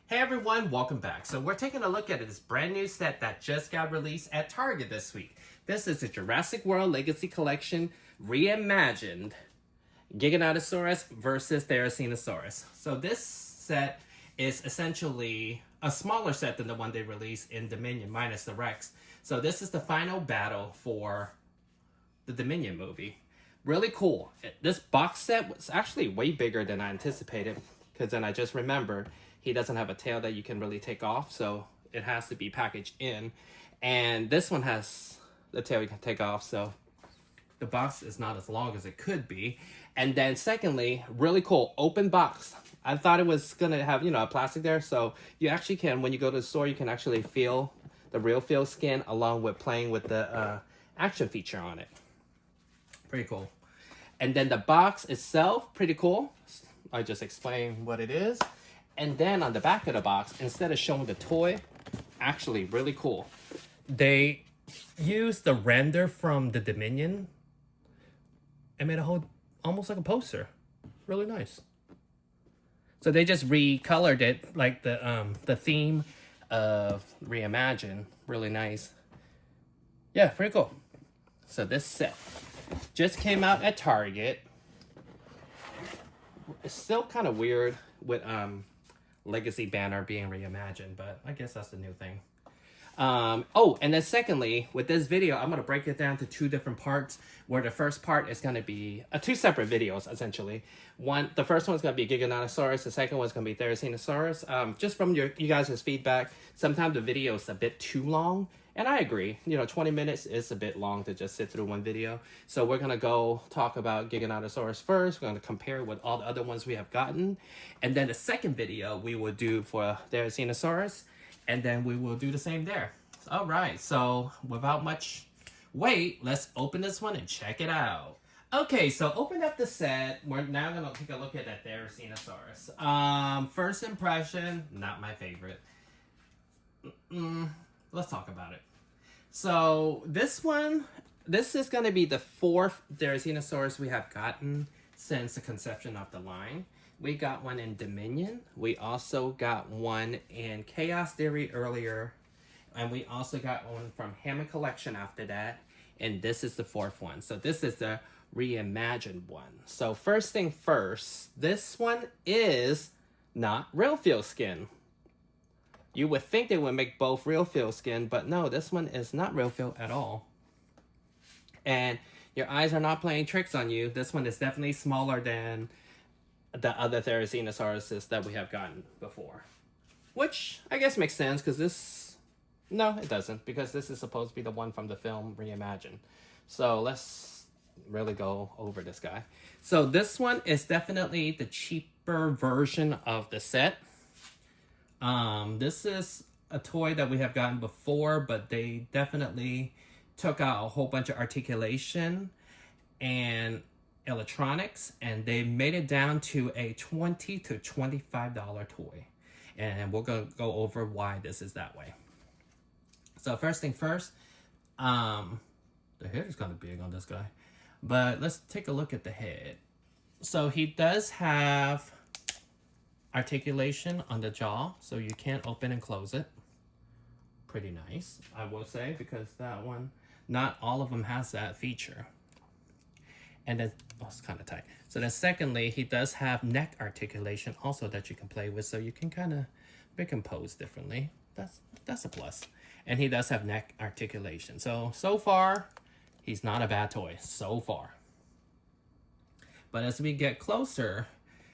Hey everyone, welcome back. So we're taking a look at this brand new set that just got released at Target this week. This is the Jurassic World Legacy Collection Reimagined Giganotosaurus versus Therizinosaurus. So this set is essentially a smaller set than the one they released in Dominion minus the Rex. So this is the final battle for the Dominion movie. Really cool. This box set was actually way bigger than I anticipated because then I just remembered he doesn't have a tail that you can really take off, so it has to be packaged in. And this one has the tail you can take off, so the box is not as long as it could be. And then secondly, really cool, open box. I thought it was gonna have, a plastic there, so you actually can, when you go to the store, you can actually feel the real feel skin along with playing with the action feature on it. Pretty cool. And then the box itself, pretty cool. I just explained what it is. And then on the back of the box, instead of showing the toy, actually really cool. They used the render from the Dominion and made a whole, almost like a poster. Really nice. So they just recolored it like the theme of Reimagine. Really nice. Yeah, pretty cool. So this set just came out at Target. It's still kind of weird with Legacy banner being reimagined, but I guess that's the new thing. Oh, and then secondly, with this video, I'm going to break it down to two different parts, where the first part is going to be two separate videos, essentially. The first one is going to be Giganotosaurus, the second one is going to be Therizinosaurus. Just from you guys' feedback, sometimes the video is a bit too long, and I agree. 20 minutes is a bit long to just sit through one video. So we're going to go talk about Giganotosaurus first. We're going to compare with all the other ones we have gotten. And then the second video we will do for Therizinosaurus. And then we will do the same there. All right, so without much wait, let's open this one and check it out. Okay, so open up the set. We're now going to take a look at that Therizinosaurus. First impression, not my favorite. Let's talk about it. So this is going to be the fourth Therizinosaurus we have gotten since the conception of the line. We got one in Dominion. We also got one in Chaos Theory earlier. And we also got one from Hammond Collection after that. And this is the fourth one. So this is the reimagined one. So first thing first, this one is not real feel skin. You would think they would make both real feel skin, but no, this one is not real feel at all. And your eyes are not playing tricks on you. This one is definitely smaller than the other Therizinosaurus that we have gotten before. Which I guess makes sense because this... No, it doesn't, because this is supposed to be the one from the film Reimagined. So let's really go over this guy. So this one is definitely the cheaper version of the set. This is a toy that we have gotten before, but they definitely took out a whole bunch of articulation and electronics, and they made it down to a $20 to $25 toy. And we're going to go over why this is that way. So first thing first, the head is kind of big on this guy, but let's take a look at the head. So he does have articulation on the jaw, so you can't open and close it. Pretty nice, I will say, because that one, not all of them has that feature. And then, oh, it's kind of tight. So then secondly, he does have neck articulation also that you can play with, so you can kind of make him pose differently. That's a plus. And he does have neck articulation. So far, he's not a bad toy, so far. But as we get closer,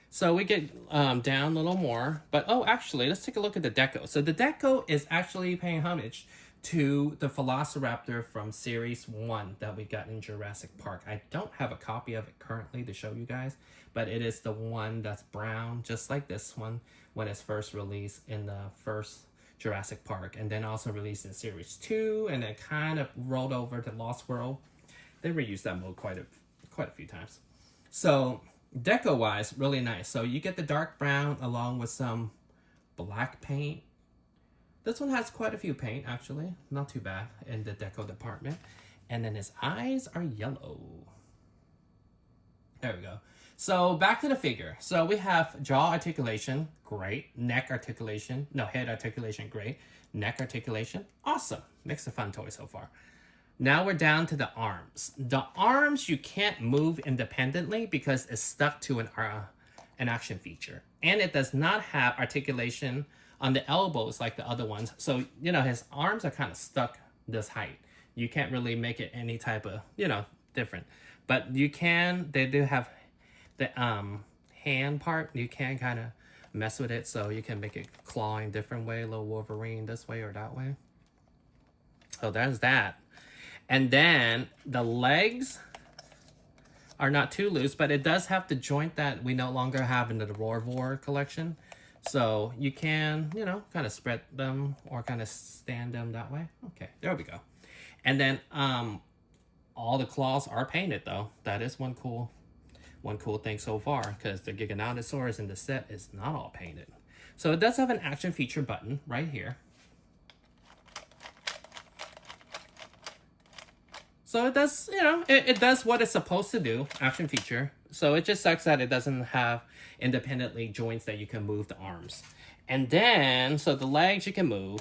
so we get down a little more. But, oh, actually, let's take a look at the deco. So the deco is actually paying homage to the Velociraptor from Series 1 that we got in Jurassic Park. I don't have a copy of it currently to show you guys, but it is the one that's brown, just like this one, when it's first released in the first Jurassic Park, and then also released in Series 2, and then kind of rolled over to Lost World. They reused that mode quite a few times. So deco-wise, really nice. So you get the dark brown along with some black paint. This one has quite a few paint, actually. Not too bad in the deco department. And then his eyes are yellow. There we go. So back to the figure. So we have jaw articulation, great. Neck articulation, no, head articulation, great. Neck articulation, awesome. Makes a fun toy so far. Now we're down to the arms. The arms you can't move independently because it's stuck to an action feature. And it does not have articulation on the elbows like the other ones. So, his arms are kind of stuck this height. You can't really make it any type of, different. But they do have the hand part. You can kind of mess with it, so you can make it claw in different way, a little Wolverine this way or that way. So there's that. And then the legs are not too loose, but it does have the joint that we no longer have in the Roarvor collection. So you can, kind of spread them or kind of stand them that way. Okay, there we go. And then all the claws are painted though. That is one cool thing so far, because the Giganotosaurus in the set is not all painted. So it does have an action feature button right here. So it does, it does what it's supposed to do, action feature. So it just sucks that it doesn't have independently joints that you can move the arms. And then, so the legs you can move.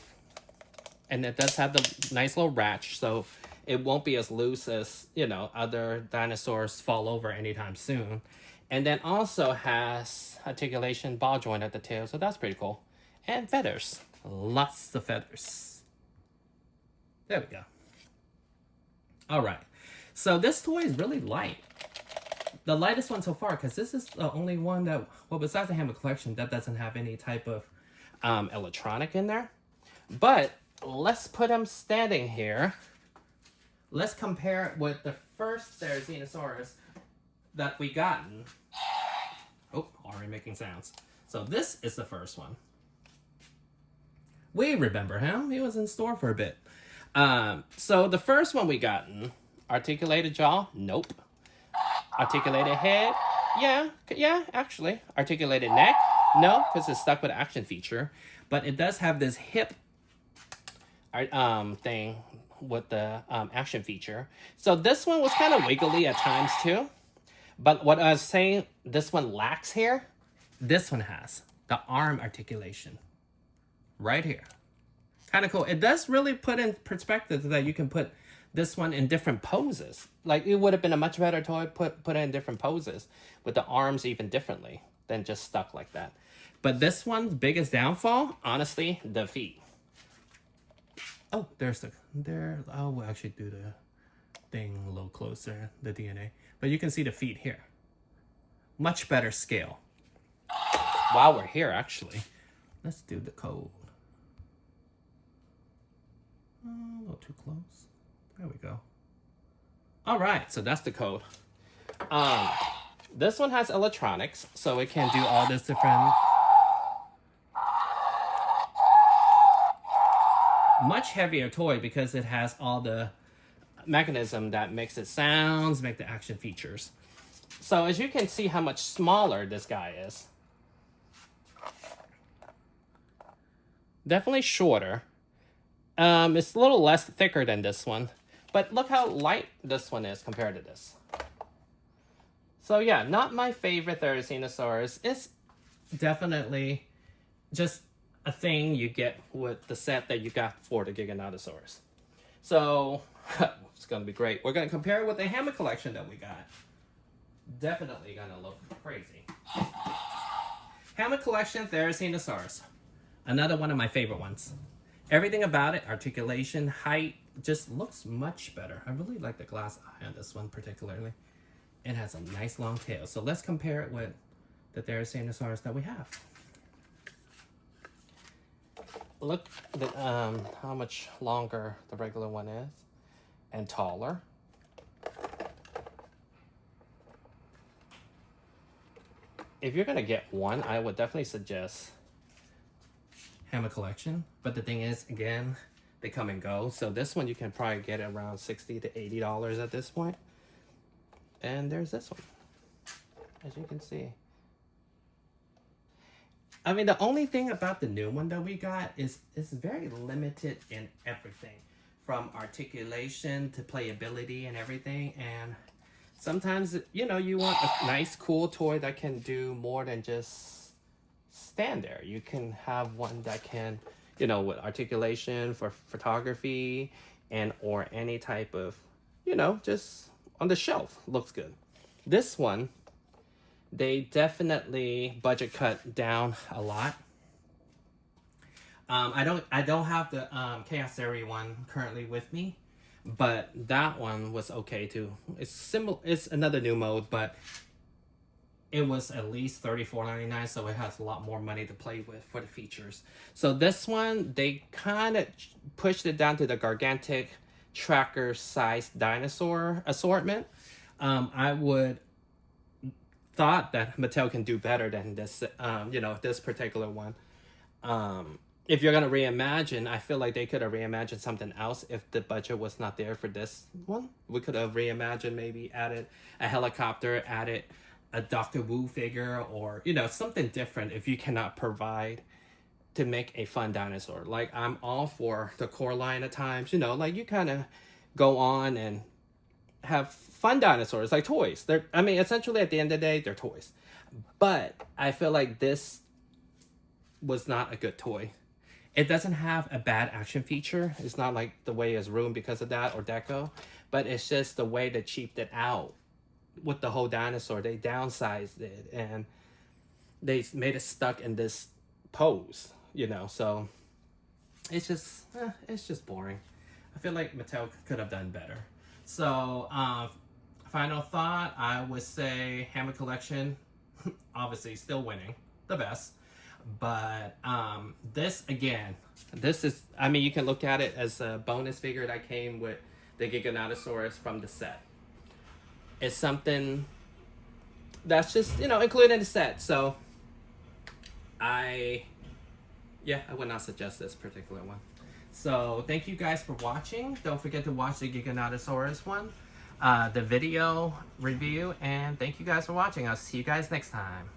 And it does have the nice little ratch, so it won't be as loose as, other dinosaurs fall over anytime soon. And then also has articulation ball joint at the tail, so that's pretty cool. And feathers. Lots of feathers. There we go. All right, so this toy is really light. The lightest one so far, because this is the only one that, well, besides the Hammer Collection, that doesn't have any type of electronic in there. But let's put him standing here. Let's compare it with the first Therizinosaurus that we gotten. Oh, already making sounds. So this is the first one. We remember him. He was in store for a bit. So the first one we gotten, articulated jaw, nope. Articulated head, yeah, actually. Articulated neck, no, because it's stuck with action feature. But it does have this hip thing with the action feature. So this one was kind of wiggly at times too. But what I was saying, this one lacks here. This one has the arm articulation right here. Kind of cool. It does really put in perspective that you can put this one in different poses. Like, it would have been a much better toy put it in different poses with the arms even differently than just stuck like that. But this one's biggest downfall, honestly, the feet. Oh, I'll actually do the thing a little closer, the DNA. But you can see the feet here. Much better scale. While we're here, actually, let's do the code. A little too close. There we go. All right, so that's the code. This one has electronics, so it can do all this different. Much heavier toy because it has all the mechanism that makes it sounds, make the action features. So as you can see how much smaller this guy is. Definitely shorter. It's a little less thicker than this one, but look how light this one is compared to this. So yeah, not my favorite Therizinosaurus. It's definitely just a thing you get with the set that you got for the Giganotosaurus. So it's gonna be great. We're gonna compare it with the Hammer Collection that we got. Definitely gonna look crazy. Hammer Collection Therizinosaurus. Another one of my favorite ones. Everything about it, articulation, height, just looks much better. I really like the glass eye on this one particularly. It has a nice long tail. So let's compare it with the Therizinosaurus that we have. Look at how much longer the regular one is and taller. If you're gonna get one, I would definitely suggest Hammer Collection, but the thing is, again, they come and go. So this one you can probably get around $60 to $80 at this point. And there's this one, as you can see. I mean, the only thing about the new one that we got is it's very limited in everything, from articulation to playability and everything. And sometimes, you know, you want a nice, cool toy that can do more than just stand there. You can have one that can, you know, with articulation for photography and or any type of, you know, just on the shelf. Looks good. This one, they definitely budget cut down a lot. I don't have the Chaos Theory one currently with me, but that one was okay too. It's similar. It's another new mode, but it was at least $34.99, so it has a lot more money to play with for the features. So this one, they kind of pushed it down to the gigantic tracker size dinosaur assortment. I would thought that Mattel can do better than this, you know, this particular one. If you're gonna reimagine, I feel like they could have reimagined something else if the budget was not there for this one. We could have reimagined, maybe added a helicopter, added a Doctor Wu figure, or, you know, something different if you cannot provide to make a fun dinosaur. Like, I'm all for the core line at times, you know, like you kind of go on and have fun dinosaurs, like toys. They're, I mean, essentially at the end of the day, they're toys. But I feel like this was not a good toy. It doesn't have a bad action feature. It's not like the way it's ruined because of that or deco, but it's just the way they cheaped it out with the whole dinosaur. They downsized it and they made it stuck in this pose, you know, so it's just boring. I feel like Mattel could have done better. So, final thought, I would say Hammer Collection, obviously still winning, the best. But this, again, this is, I mean, you can look at it as a bonus figure that came with the Giganotosaurus from the set. It's something that's just, you know, included in the set. So, I would not suggest this particular one. So, thank you guys for watching. Don't forget to watch the Giganotosaurus one, the video review, and thank you guys for watching. I'll see you guys next time.